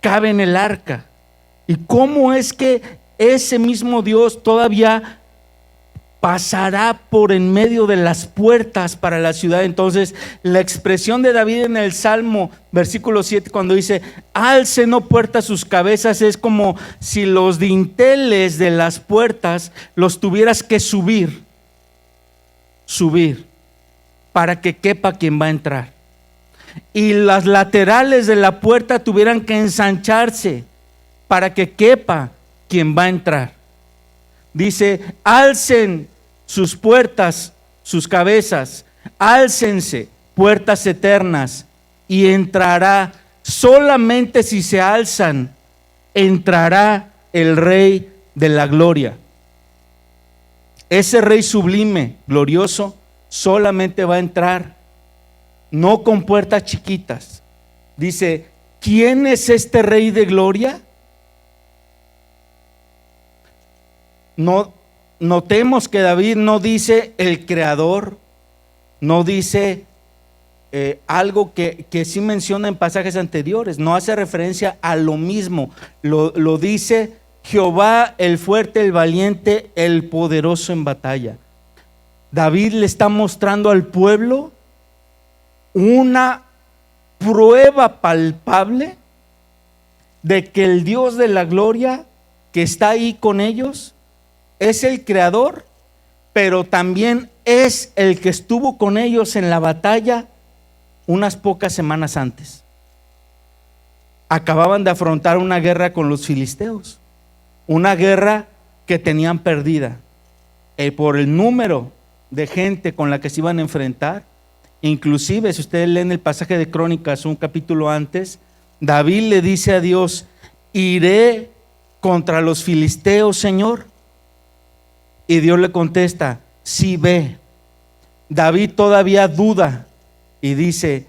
[SPEAKER 1] cabe en el arca. ¿Y cómo es que ese mismo Dios todavía pasará por en medio de las puertas para la ciudad? Entonces, la expresión de David en el Salmo, versículo 7, cuando dice: alcen, oh puertas, sus cabezas, es como si los dinteles de las puertas los tuvieras que subir, para que quepa quien va a entrar. Y las laterales de la puerta tuvieran que ensancharse para que quepa quien va a entrar. Dice: alcen sus puertas, sus cabezas, álcense puertas eternas, y entrará, solamente si se alzan, entrará el Rey de la gloria. Ese Rey sublime, glorioso, solamente va a entrar, no con puertas chiquitas. Dice: ¿quién es este Rey de gloria? No, notemos que David no dice el creador, no dice algo que sí menciona en pasajes anteriores, no hace referencia a lo mismo, lo dice Jehová, el fuerte, el valiente, el poderoso en batalla. David le está mostrando al pueblo una prueba palpable de que el Dios de la gloria que está ahí con ellos es el creador, pero también es el que estuvo con ellos en la batalla unas pocas semanas antes. Acababan de afrontar una guerra con los filisteos, una guerra que tenían perdida por el número de gente con la que se iban a enfrentar. Inclusive, si ustedes leen el pasaje de Crónicas un capítulo antes, David le dice a Dios: ¿iré contra los filisteos, Señor? Y Dios le contesta: sí, ve. David todavía duda y dice: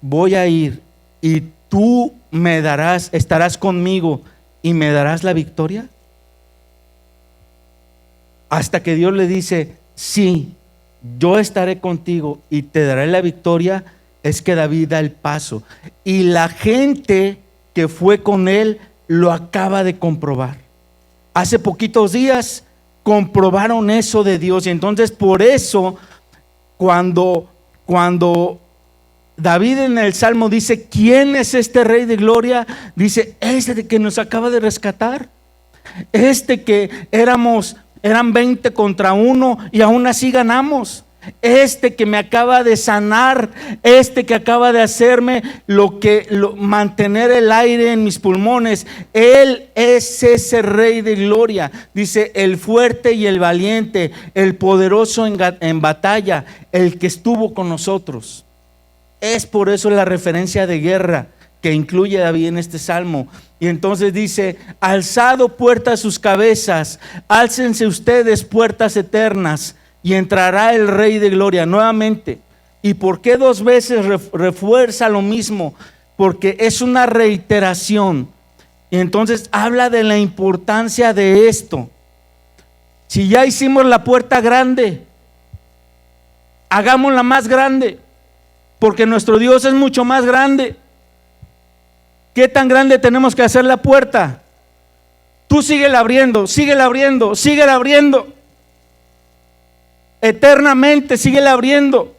[SPEAKER 1] voy a ir y tú me darás, estarás conmigo y me darás la victoria. Hasta que Dios le dice: sí, yo estaré contigo y te daré la victoria. Es que David da el paso, y la gente que fue con él lo acaba de comprobar. Hace poquitos días comprobaron eso de Dios, y entonces por eso cuando David en el Salmo dice: ¿quién es este Rey de gloria? Dice: este que nos acaba de rescatar, este que eran 20 contra 1 y aún así ganamos, este que me acaba de sanar, este que acaba de hacerme mantener el aire en mis pulmones. Él es ese Rey de gloria. Dice: el fuerte y el valiente, el poderoso en batalla, el que estuvo con nosotros. Es por eso la referencia de guerra que incluye David en este salmo. Y entonces dice: alzado puertas sus cabezas, álcense ustedes puertas eternas, y entrará el Rey de gloria. Nuevamente, ¿y por qué dos veces refuerza lo mismo? Porque es una reiteración, y entonces habla de la importancia de esto. Si ya hicimos la puerta grande, hagámosla más grande, porque nuestro Dios es mucho más grande. ¿Qué tan grande tenemos que hacer la puerta? Tú síguela abriendo, síguela abriendo, síguela abriendo. Eternamente síguela abriendo,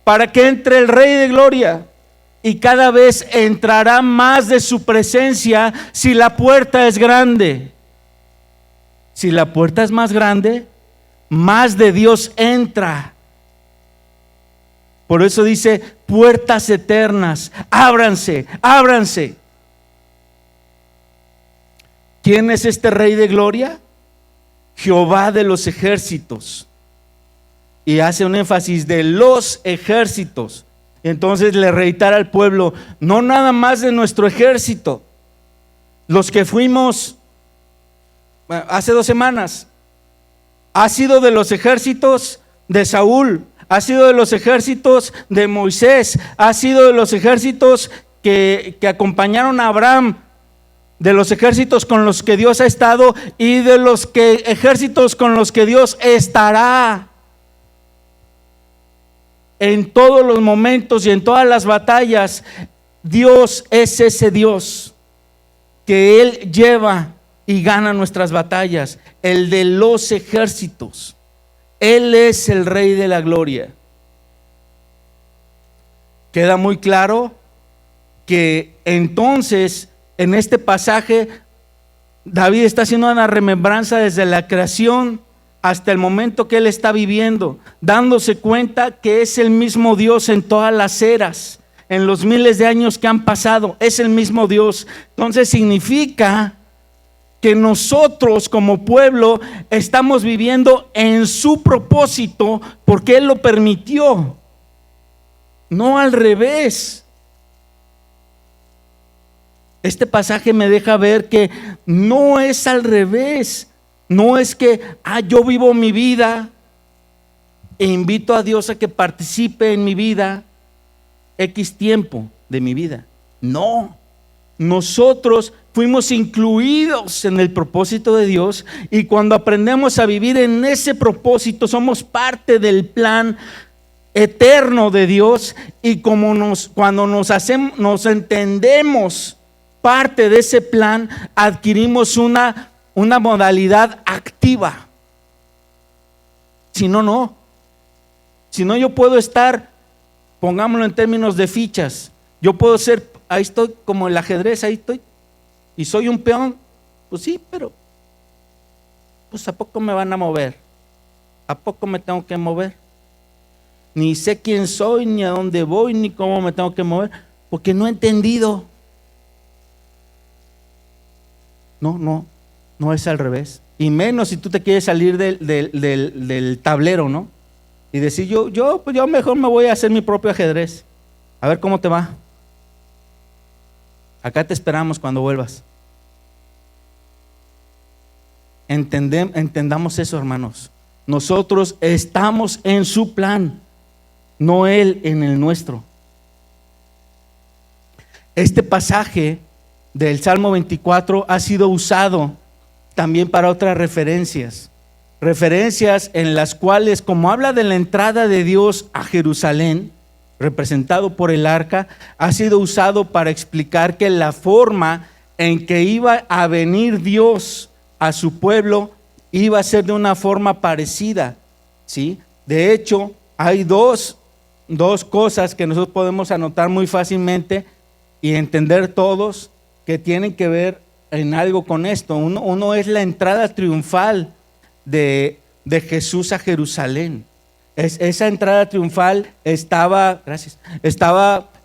[SPEAKER 1] para que entre el Rey de gloria, y cada vez entrará más de su presencia si la puerta es grande. Si la puerta es más grande, más de Dios entra. Por eso dice: puertas eternas, ábranse, ábranse. ¿Quién es este Rey de gloria? Jehová de los ejércitos. Y hace un énfasis de los ejércitos. Entonces le reitera al pueblo: no nada más de nuestro ejército, los que fuimos hace 2 semanas, ha sido de los ejércitos de Saúl, ha sido de los ejércitos de Moisés, ha sido de los ejércitos que acompañaron a Abraham, de los ejércitos con los que Dios ha estado y de los ejércitos con los que Dios estará. En todos los momentos y en todas las batallas, Dios es ese Dios que Él lleva y gana nuestras batallas, el de los ejércitos. Él es el Rey de la gloria. Queda muy claro que entonces en este pasaje David está haciendo una remembranza desde la creación hasta el momento que él está viviendo, dándose cuenta que es el mismo Dios en todas las eras, en los miles de años que han pasado, es el mismo Dios. Entonces significa que nosotros como pueblo estamos viviendo en su propósito porque Él lo permitió, no al revés. Este pasaje me deja ver que no es al revés. No es que yo vivo mi vida e invito a Dios a que participe en mi vida X tiempo de mi vida. No, nosotros fuimos incluidos en el propósito de Dios, y cuando aprendemos a vivir en ese propósito somos parte del plan eterno de Dios. Y cuando nos entendemos parte de ese plan, adquirimos una modalidad activa. Si no, no. Si no, yo puedo estar, pongámoslo en términos de fichas, yo puedo ser, ahí estoy como el ajedrez, ahí estoy, y soy un peón. Pues sí, pero pues ¿a poco me van a mover? ¿A poco me tengo que mover? Ni sé quién soy, ni a dónde voy, ni cómo me tengo que mover, porque no he entendido. No es al revés. Y menos si tú te quieres salir del tablero, ¿no? Y decir, yo mejor me voy a hacer mi propio ajedrez. A ver cómo te va. Acá te esperamos cuando vuelvas. Entendamos eso, hermanos. Nosotros estamos en su plan, no Él en el nuestro. Este pasaje del Salmo 24 ha sido usado también para otras referencias en las cuales, como habla de la entrada de Dios a Jerusalén, representado por el arca, ha sido usado para explicar que la forma en que iba a venir Dios a su pueblo iba a ser de una forma parecida, ¿sí? De hecho, hay dos cosas que nosotros podemos anotar muy fácilmente y entender todos, que tienen que ver en algo con esto. Uno es la entrada triunfal de Jesús a Jerusalén. Esa entrada triunfal estaba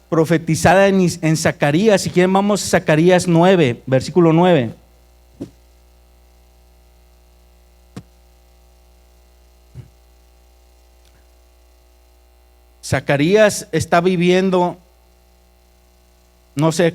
[SPEAKER 1] profetizada en Zacarías. Si quieren, vamos a Zacarías 9, versículo 9. Zacarías está viviendo,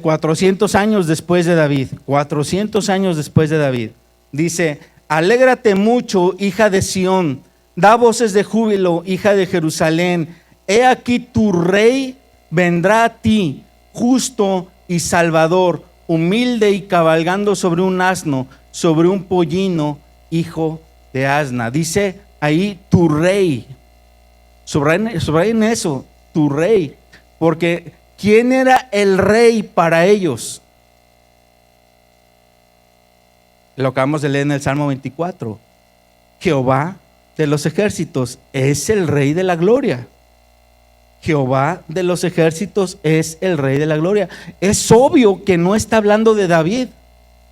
[SPEAKER 1] 400 años después de David. 400 años después de David. Dice: alégrate mucho, hija de Sión, da voces de júbilo, hija de Jerusalén. He aquí tu rey vendrá a ti, justo y salvador, humilde y cabalgando sobre un asno, sobre un pollino, hijo de asna. Dice ahí tu rey. Subrayen eso, tu rey. Porque ¿quién era el rey para ellos? Lo acabamos de leer en el Salmo 24. Jehová de los ejércitos es el Rey de la gloria. Jehová de los ejércitos es el Rey de la gloria. Es obvio que no está hablando de David,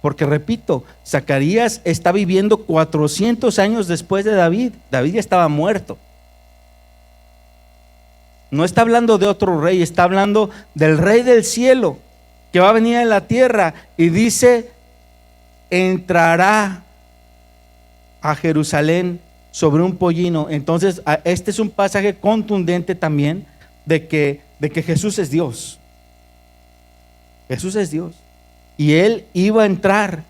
[SPEAKER 1] porque repito, Zacarías está viviendo 400 años después de David. David ya estaba muerto. No está hablando de otro rey, está hablando del Rey del cielo, que va a venir a la tierra, y dice: entrará a Jerusalén sobre un pollino. Entonces, este es un pasaje contundente también de que Jesús es Dios. Jesús es Dios. Y Él iba a entrar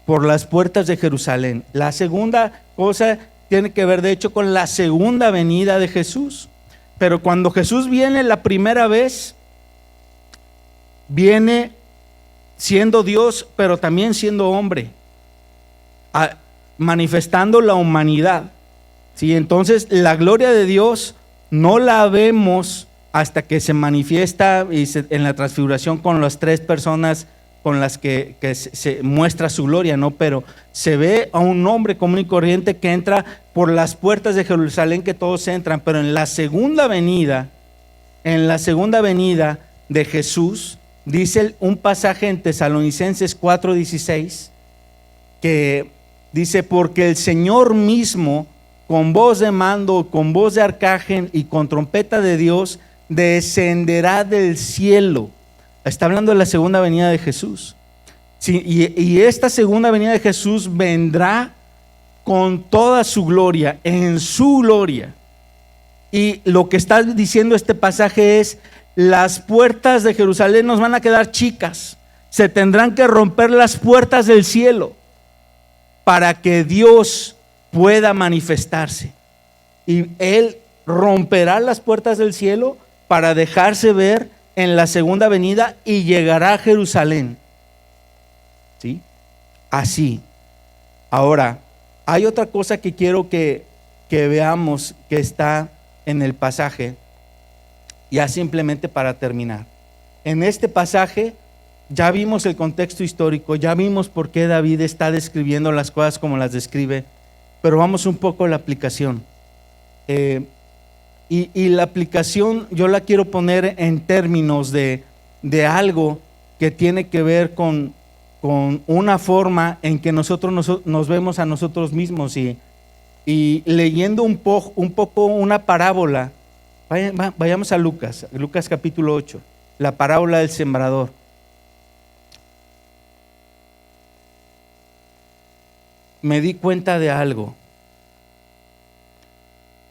[SPEAKER 1] por las puertas de Jerusalén. La segunda cosa tiene que ver, de hecho, con la segunda venida de Jesús. Pero cuando Jesús viene la primera vez, viene siendo Dios, pero también siendo hombre, manifestando la humanidad. ¿Sí? Entonces, la gloria de Dios no la vemos hasta que se manifiesta en la transfiguración con las 3 personas con las que se muestra su gloria, ¿no? Pero se ve a un hombre común y corriente que entra por las puertas de Jerusalén, que todos entran, pero en la segunda venida de Jesús, dice un pasaje en Tesalonicenses 4:16, que dice: porque el Señor mismo, con voz de mando, con voz de arcángel y con trompeta de Dios, descenderá del cielo. Está hablando de la segunda venida de Jesús. Sí, y esta segunda venida de Jesús vendrá con toda su gloria, en su gloria. Y lo que está diciendo este pasaje es: las puertas de Jerusalén nos van a quedar chicas. Se tendrán que romper las puertas del cielo para que Dios pueda manifestarse. Y Él romperá las puertas del cielo para dejarse ver en la segunda venida y llegará a Jerusalén. ¿Sí? Así. Ahora, hay otra cosa que quiero que veamos que está en el pasaje, ya simplemente para terminar. En este pasaje ya vimos el contexto histórico, ya vimos por qué David está describiendo las cosas como las describe, pero vamos un poco a la aplicación. Y la aplicación yo la quiero poner en términos de algo que tiene que ver con una forma en que nosotros nos vemos a nosotros mismos, y leyendo un poco una parábola. Vayamos a Lucas capítulo 8, la parábola del sembrador. Me di cuenta de algo.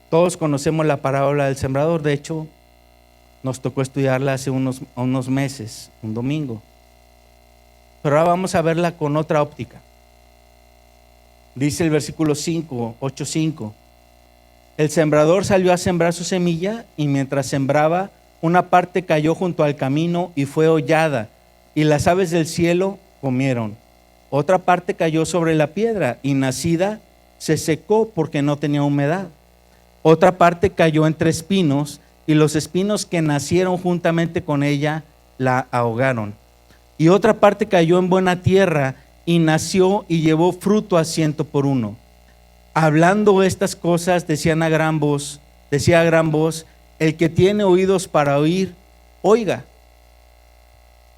[SPEAKER 1] Todos conocemos la parábola del sembrador. De hecho, nos tocó estudiarla hace unos meses, un domingo. Pero ahora vamos a verla con otra óptica. Dice el versículo 8:5: el sembrador salió a sembrar su semilla, y mientras sembraba, una parte cayó junto al camino y fue hollada, y las aves del cielo comieron. Otra parte cayó sobre la piedra, y nacida se secó porque no tenía humedad. Otra parte cayó entre espinos, y los espinos que nacieron juntamente con ella la ahogaron. Y otra parte cayó en buena tierra, y nació y llevó fruto a 100 por uno. Hablando estas cosas, decía a gran voz: el que tiene oídos para oír, oiga.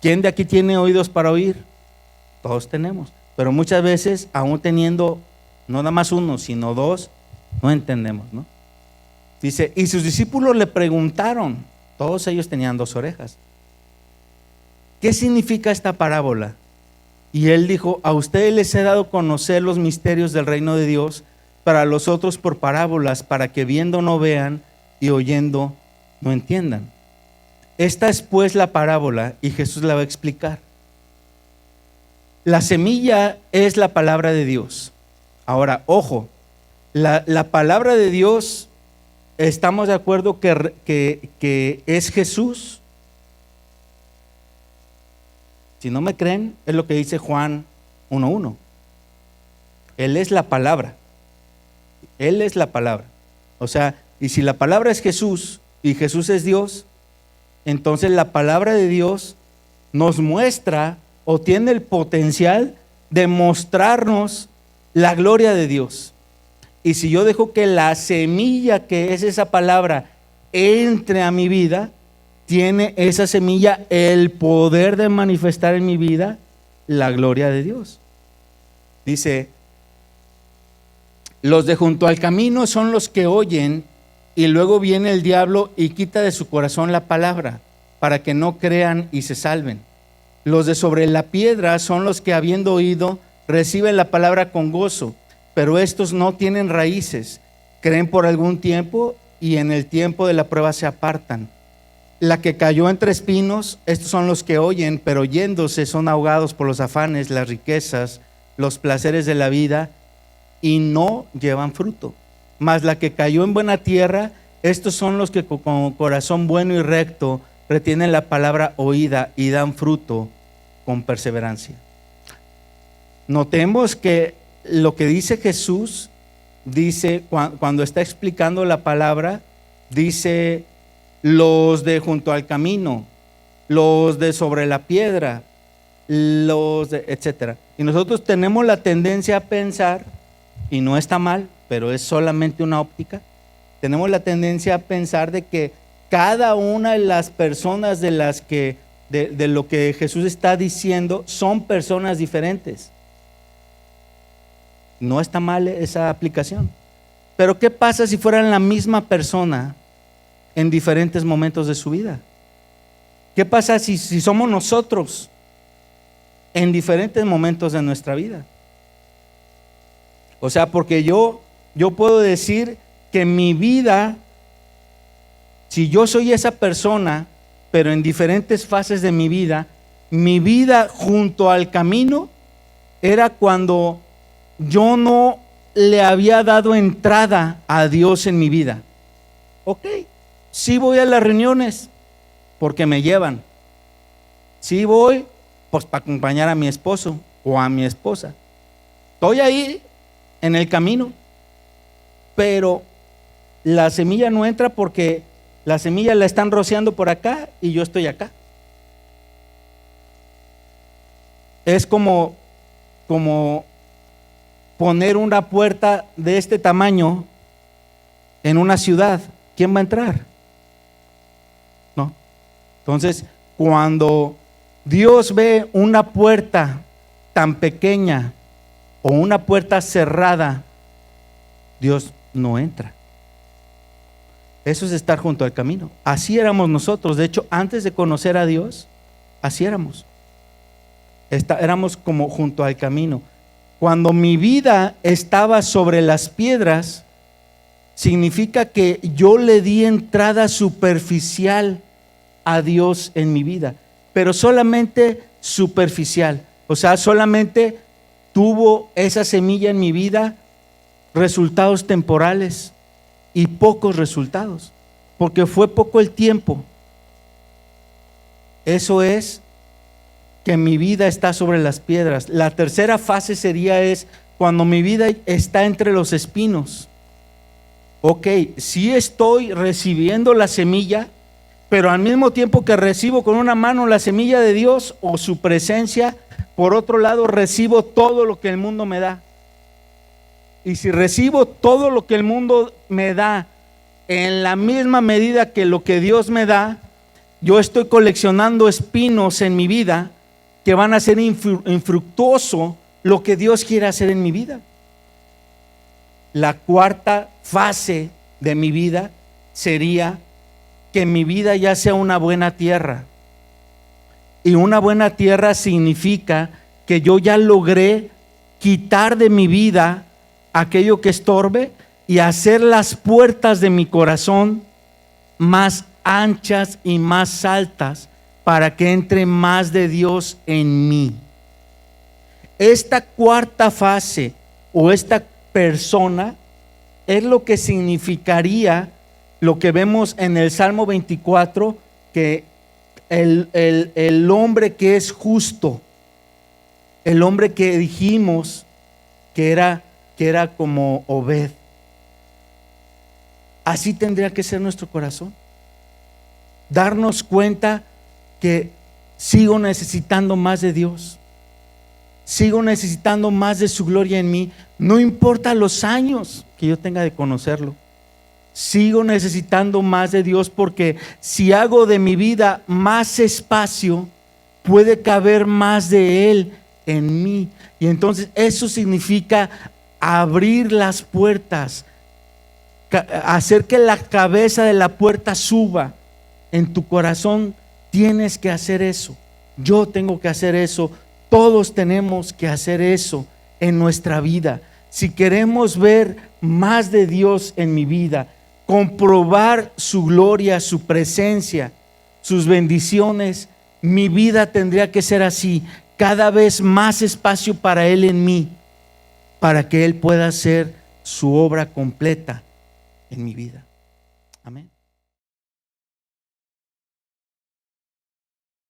[SPEAKER 1] ¿Quién de aquí tiene oídos para oír? Todos tenemos, pero muchas veces, aún teniendo no nada más uno, sino 2, no entendemos, ¿no? Dice: y sus discípulos le preguntaron, todos ellos tenían 2 orejas, ¿qué significa esta parábola? Y él dijo: a ustedes les he dado a conocer los misterios del reino de Dios, para los otros por parábolas, para que viendo no vean y oyendo no entiendan. Esta es pues la parábola, y Jesús la va a explicar. La semilla es la palabra de Dios. Ahora, ojo, la palabra de Dios, ¿estamos de acuerdo que es Jesús? Si no me creen, es lo que dice Juan 1:1. Él es la palabra. Él es la palabra. O sea, y si la palabra es Jesús y Jesús es Dios, entonces la palabra de Dios nos muestra o tiene el potencial de mostrarnos la gloria de Dios. Y si yo dejo que la semilla que es esa palabra entre a mi vida, tiene esa semilla el poder de manifestar en mi vida la gloria de Dios. Dice: los de junto al camino son los que oyen, y luego viene el diablo y quita de su corazón la palabra, para que no crean y se salven. Los de sobre la piedra son los que, habiendo oído, reciben la palabra con gozo, pero estos no tienen raíces, creen por algún tiempo y en el tiempo de la prueba se apartan. La que cayó entre espinos, estos son los que oyen, pero yéndose son ahogados por los afanes, las riquezas, los placeres de la vida, y no llevan fruto. Mas la que cayó en buena tierra, estos son los que con corazón bueno y recto retienen la palabra oída y dan fruto con perseverancia. Notemos que lo que dice Jesús, dice cuando está explicando la palabra, dice los de junto al camino, los de sobre la piedra, etcétera. Y nosotros tenemos la tendencia a pensar, y no está mal, pero es solamente una óptica, tenemos la tendencia a pensar de que cada una de las personas de las que de lo que Jesús está diciendo son personas diferentes. No está mal esa aplicación. Pero ¿qué pasa si fueran la misma persona en diferentes momentos de su vida? ¿Qué pasa si somos nosotros en diferentes momentos de nuestra vida? O sea, porque yo puedo decir que mi vida, si yo soy esa persona, pero en diferentes fases de mi vida junto al camino era cuando yo no le había dado entrada a Dios en mi vida. Ok, sí voy a las reuniones porque me llevan. Sí voy pues para acompañar a mi esposo o a mi esposa. Estoy ahí en el camino, pero la semilla no entra porque la semilla la están rociando por acá y yo estoy acá. Es como poner una puerta de este tamaño en una ciudad. ¿Quién va a entrar? ¿No? Entonces, cuando Dios ve una puerta tan pequeña o una puerta cerrada, Dios no entra. Eso es estar junto al camino. Así éramos nosotros. De hecho, antes de conocer a Dios, así éramos. Éramos como junto al camino. Cuando mi vida estaba sobre las piedras, significa que yo le di entrada superficial a Dios en mi vida, pero solamente superficial. O sea, solamente tuvo esa semilla en mi vida resultados temporales y pocos resultados, porque fue poco el tiempo. Eso es que mi vida está sobre las piedras. La tercera fase es cuando mi vida está entre los espinos. Ok, sí estoy recibiendo la semilla, pero al mismo tiempo que recibo con una mano la semilla de Dios o su presencia, por otro lado recibo todo lo que el mundo me da. Y si recibo todo lo que el mundo me da en la misma medida que lo que Dios me da, yo estoy coleccionando espinos en mi vida que van a hacer infructuoso lo que Dios quiere hacer en mi vida. La cuarta fase de mi vida sería que mi vida ya sea una buena tierra. Y una buena tierra significa que yo ya logré quitar de mi vida aquello que estorbe y hacer las puertas de mi corazón más anchas y más altas para que entre más de Dios en mí. Esta cuarta fase o esta persona es lo que significaría lo que vemos en el Salmo 24, que el hombre que es justo, el hombre que dijimos que era como Obed. Así tendría que ser nuestro corazón. Darnos cuenta que sigo necesitando más de Dios. Sigo necesitando más de su gloria en mí. No importa los años que yo tenga de conocerlo. Sigo necesitando más de Dios, porque si hago de mi vida más espacio, puede caber más de Él en mí. Y entonces eso significa abrir las puertas, hacer que la cabeza de la puerta suba en tu corazón. Tienes que hacer eso. Yo tengo que hacer eso. Todos tenemos que hacer eso en nuestra vida. Si queremos ver más de Dios en mi vida, comprobar su gloria, su presencia, sus bendiciones, mi vida tendría que ser así. Cada vez más espacio para Él en mí, para que Él pueda hacer su obra completa en mi vida. Amén.